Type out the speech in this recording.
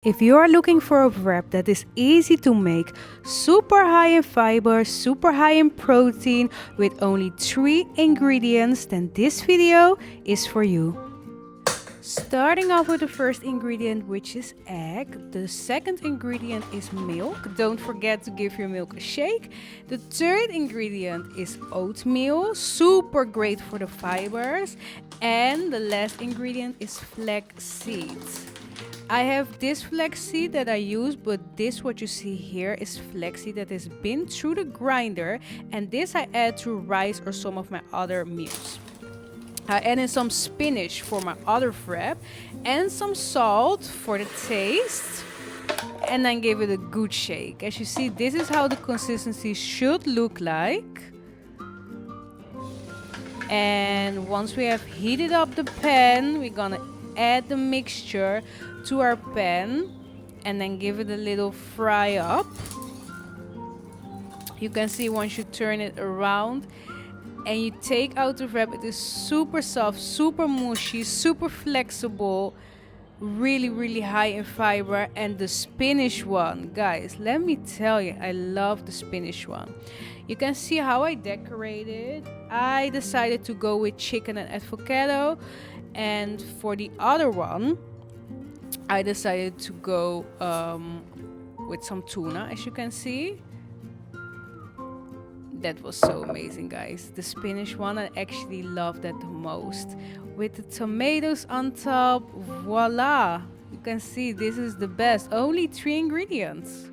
If you are looking for a wrap that is easy to make, super high in fiber, super high in protein, with only 3 ingredients, then this video is for you. Starting off with the first ingredient, which is egg. The second ingredient is milk. Don't forget to give your milk a shake. The third ingredient is oatmeal, super great for the fibers. And the last ingredient is flaxseed. I have this flaxseed that I use, but this what you see here is flaxseed that has been through the grinder, and this I add to rice or some of my other meals. I added some spinach for my other wrap and some salt for the taste, and then give it a good shake. As you see, this is how the consistency should look like. And once we have heated up the pan, we're gonna add the mixture to our pan and then give it a little fry up. You can see once you turn it around and you take out the wrap, it is super soft, super mushy, super flexible, really high in fiber. And the spinach one, guys, let me tell you, I love the spinach one. You can see how I decorated. I decided to go with chicken and avocado, and for the other one I decided to go with some tuna. As you can see, that was so amazing, guys. The spinach one, I actually love that the most, with the tomatoes on top. Voila, you can see this is the best. Only 3 ingredients.